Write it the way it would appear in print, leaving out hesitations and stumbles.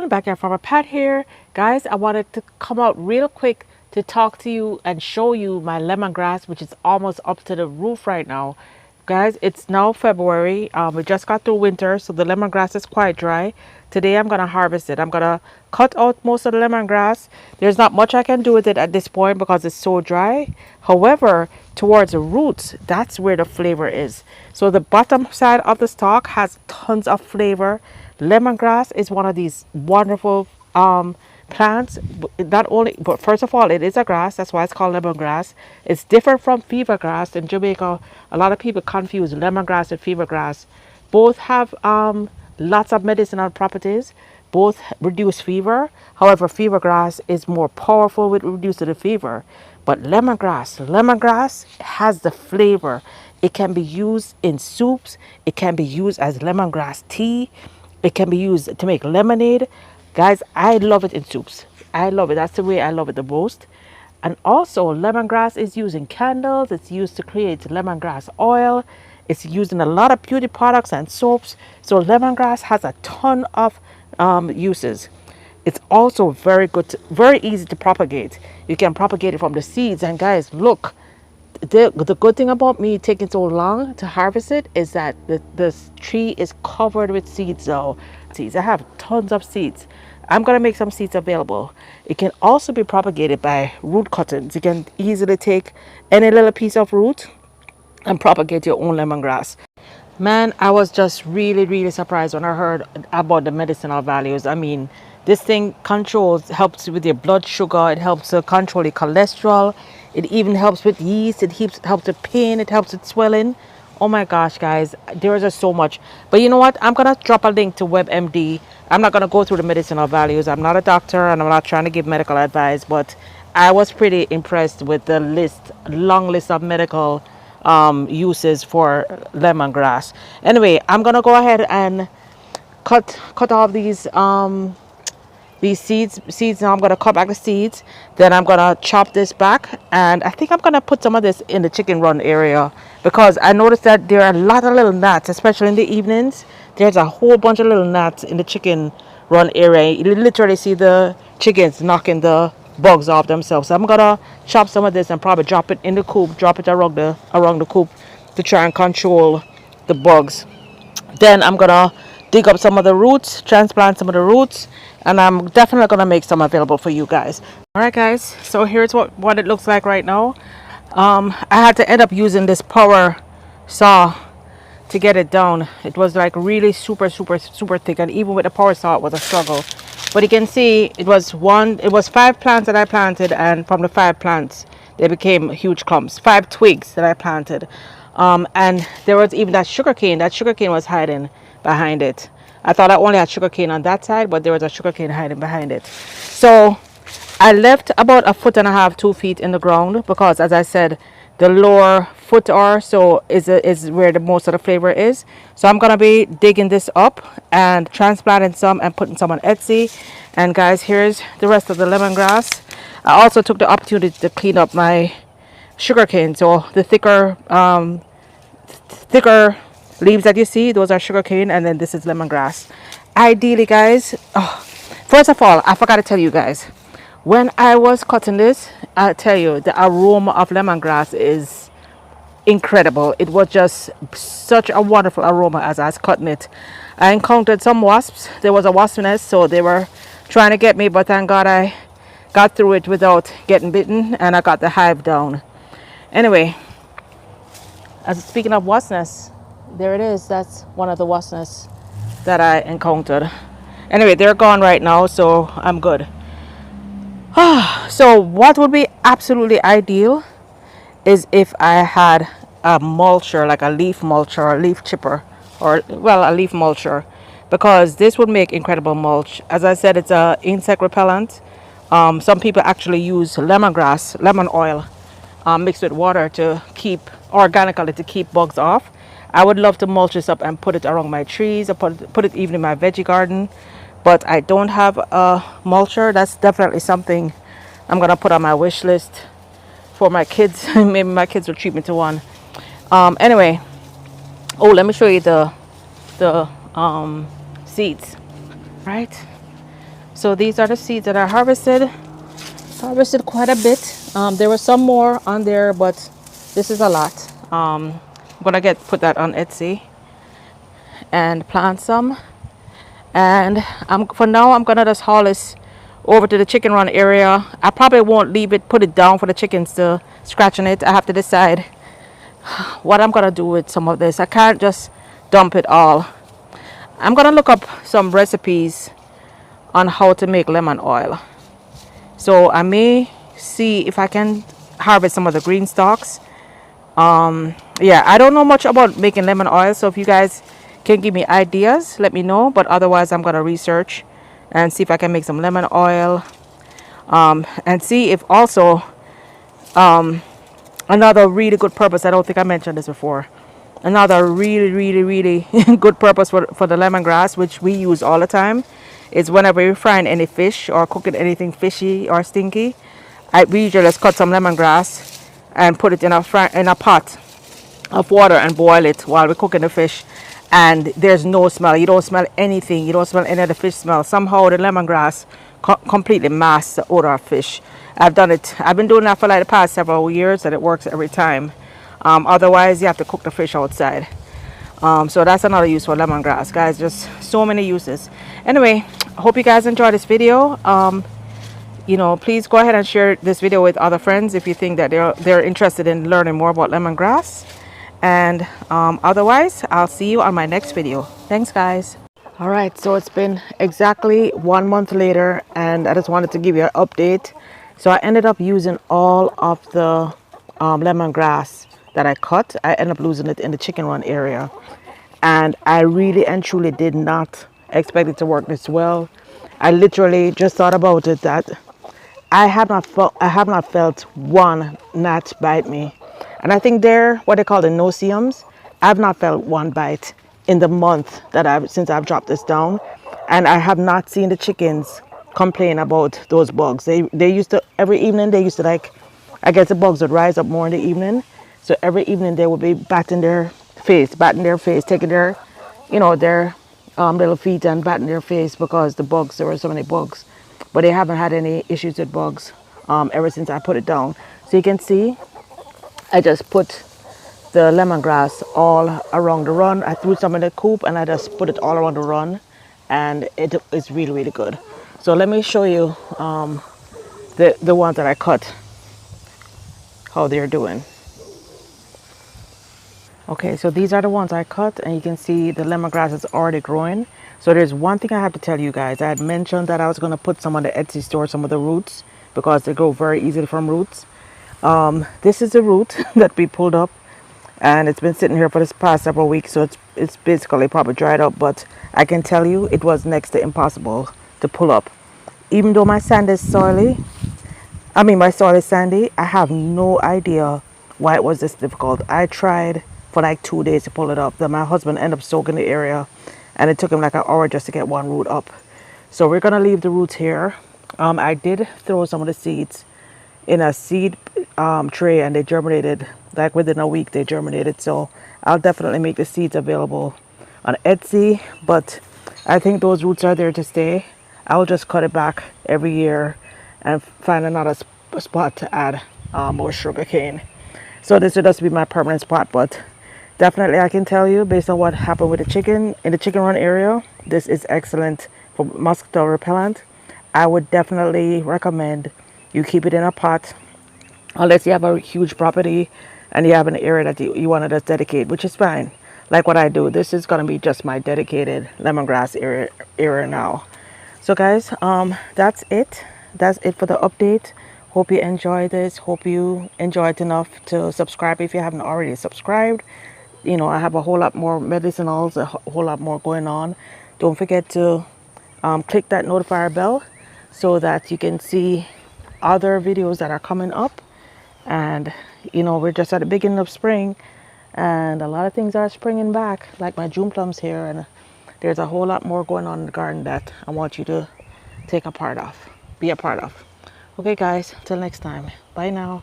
everyone, back here from a Pat here. Guys, I wanted to come out real quick to talk to you and show you my lemongrass, which is almost up to the roof right now. Guys, it's now February. We just got through winter, so the lemongrass is quite dry. Today I'm gonna harvest it. I'm gonna cut out most of the lemongrass. There's not much I can do with it at this point because it's so dry. However, towards the roots, that's where the flavor is. So the bottom side of the stalk has tons of flavor. Lemongrass is one of these wonderful plants. Not only, but first of all, it is a grass. That's why it's called lemongrass. It's different from fever grass. In Jamaica, a lot of people confuse lemongrass and fever grass. Both have lots of medicinal properties. Both reduce fever. However, fever grass is more powerful with reducing the fever. But lemongrass has the flavor. It can be used in soups. It can be used as lemongrass tea. It can be used to make lemonade. Guys, I love it in soups. I love it. That's the way I love it the most. And also, lemongrass is used in candles. It's used to create lemongrass oil. It's used in a lot of beauty products and soaps. So lemongrass has a ton of uses. It's also very good, very easy to propagate. You can propagate it from the seeds. And guys, look, the good thing about me taking so long to harvest it is that the tree is covered with seeds now. Seeds. I have tons of seeds. I'm going to make some seeds available. It can also be propagated by root cuttings. You can easily take any little piece of root and propagate your own lemongrass. Man, I was just really surprised when I heard about the medicinal values. I mean, this thing helps with your blood sugar. It helps to control your cholesterol. It even helps with yeast. It helps with pain. It helps with swelling. Oh my gosh, guys, there is just so much. But you know what? I'm going to drop a link to WebMD. I'm not going to go through the medicinal values. I'm not a doctor and I'm not trying to give medical advice, but I was pretty impressed with the long list of medical uses for lemongrass. Anyway, I'm going to go ahead and cut off these seeds. Now I'm going to cut back the seeds, then I'm going to chop this back, and I think I'm going to put some of this in the chicken run area because I noticed that there are a lot of little gnats, especially in the evenings. There's a whole bunch of little gnats in the chicken run area. You literally see the chickens knocking the bugs off themselves. So I'm going to chop some of this and probably drop it in the coop, drop it around the coop to try and control the bugs. Then I'm gonna dig up some of the roots, transplant some of the roots, and I'm definitely gonna make some available for you guys. All right, guys. So here's what it looks like right now. I had to end up using this power saw to get it down. It was like really super thick, and even with the power saw, it was a struggle. But you can see it was 5 plants that I planted, and from the 5 plants, they became huge clumps. 5 twigs that I planted. And there was even that sugar cane. That sugar cane was hiding behind it. I thought I only had sugar cane on that side, but there was a sugar cane hiding behind it. So I left about 1.5 to 2 feet in the ground because, as I said, the lower foot or so is where the most of the flavor is. So I'm gonna be digging this up and transplanting some and putting some on Etsy. And guys, here's the rest of the lemongrass. I also took the opportunity to clean up my sugar cane. So the thicker leaves that you see, those are sugar cane, and then this is lemongrass. Ideally, guys, first of all, I forgot to tell you guys, when I was cutting this, I tell you, the aroma of lemongrass is incredible. It was just such a wonderful aroma as I was cutting it. I encountered some wasps. There was a wasp nest, so they were trying to get me, but thank God I got through it without getting bitten, and I got the hive down. Anyway, as speaking of wasp nests, there it is. That's one of the wasp nests that I encountered. Anyway, they're gone right now, so I'm good. So what would be absolutely ideal is if I had a mulcher, like a leaf mulcher or a leaf chipper, or well, a leaf mulcher, because this would make incredible mulch. As I said, it's a insect repellent. Some people actually use lemon oil mixed with water to keep organically to keep bugs off. I would love to mulch this up and put it around my trees, or put it even in my veggie garden, but I don't have a mulcher. That's definitely something I'm gonna put on my wish list for my kids. Maybe my kids will treat me to one. Anyway, let me show you the seeds. Right, So these are the seeds that I harvested quite a bit. There were some more on there, but this is a lot. I'm gonna put that on Etsy and plant some. And for now I'm gonna just haul this over to the chicken run area. I probably won't put it down for the chickens to scratch on it. I have to decide what I'm gonna do with some of this. I can't just dump it all. I'm gonna look up some recipes on how to make lemon oil. So I may see if I can harvest some of the green stalks. Yeah, I don't know much about making lemon oil, so if you guys can give me ideas, let me know. But otherwise I'm gonna research and see if I can make some lemon oil, and see if also another really good purpose, I don't think I mentioned this before, another really good purpose for the lemongrass, which we use all the time, is whenever we're frying any fish or cooking anything fishy or stinky, we usually just cut some lemongrass and put it in a pot of water and boil it while we're cooking the fish. And there's no smell. You don't smell anything. You don't smell any of the fish smell. Somehow the lemongrass completely masks the odor of fish. I've been doing that for like the past several years, and it works every time. Otherwise you have to cook the fish outside. So that's another use for lemongrass, guys. Just so many uses. Anyway, I hope you guys enjoyed this video. Please go ahead and share this video with other friends if you think that they're interested in learning more about lemongrass. And otherwise, I'll see you on my next video. Thanks, guys. All right, so it's been exactly 1 month later, and I just wanted to give you an update. So I ended up using all of the lemongrass that I cut. I ended up losing it in the chicken run area, and I really and truly did not expect it to work this well. I literally just thought about it that I have not felt one gnat bite me. And I think they're what they call the no-see-ums. I've not felt one bite in the month since I've dropped this down. And I have not seen the chickens complain about those bugs. They used to, every evening, they used to I guess the bugs would rise up more in the evening. So every evening they would be batting their face, taking their, their little feet and batting their face because there were so many bugs. But they haven't had any issues with bugs ever since I put it down. So you can see, I just put the lemongrass all around the run. I threw some in the coop and I just put it all around the run, and it is really good. So let me show you the ones that I cut, how they're doing. Okay, so these are the ones I cut, and you can see the lemongrass is already growing. So there's one thing I have to tell you guys. I had mentioned that I was going to put some on the Etsy store, some of the roots, because they grow very easily from roots. This is a root that we pulled up, and it's been sitting here for this past several weeks, so it's basically probably dried up, but I can tell you it was next to impossible to pull up. Even though my soil is sandy, I have no idea why it was this difficult. I tried for like 2 days to pull it up. Then my husband ended up soaking the area, and it took him like an hour just to get one root up. So we're gonna leave the roots here. I did throw some of the seeds in a seed tray, and they germinated like within a week. They germinated, so I'll definitely make the seeds available on Etsy, but I think those roots are there to stay. I'll just cut it back every year and find another spot to add more sugar cane. So this would just be my permanent spot, but definitely I can tell you, based on what happened with the chicken in the chicken run area, this is excellent for mosquito repellent. I would definitely recommend you keep it in a pot, unless you have a huge property and you have an area that you want to just dedicate, which is fine. Like what I do, this is going to be just my dedicated lemongrass area now. So guys, that's it for the update. Hope you enjoyed this. Hope you enjoyed it enough to subscribe if you haven't already subscribed. I have a whole lot more medicinals, a whole lot more going on. Don't forget to click that notifier bell so that you can see other videos that are coming up. And we're just at the beginning of spring, and a lot of things are springing back, like my June plums here, and there's a whole lot more going on in the garden that I want you to be a part of. Okay guys, till next time, bye now.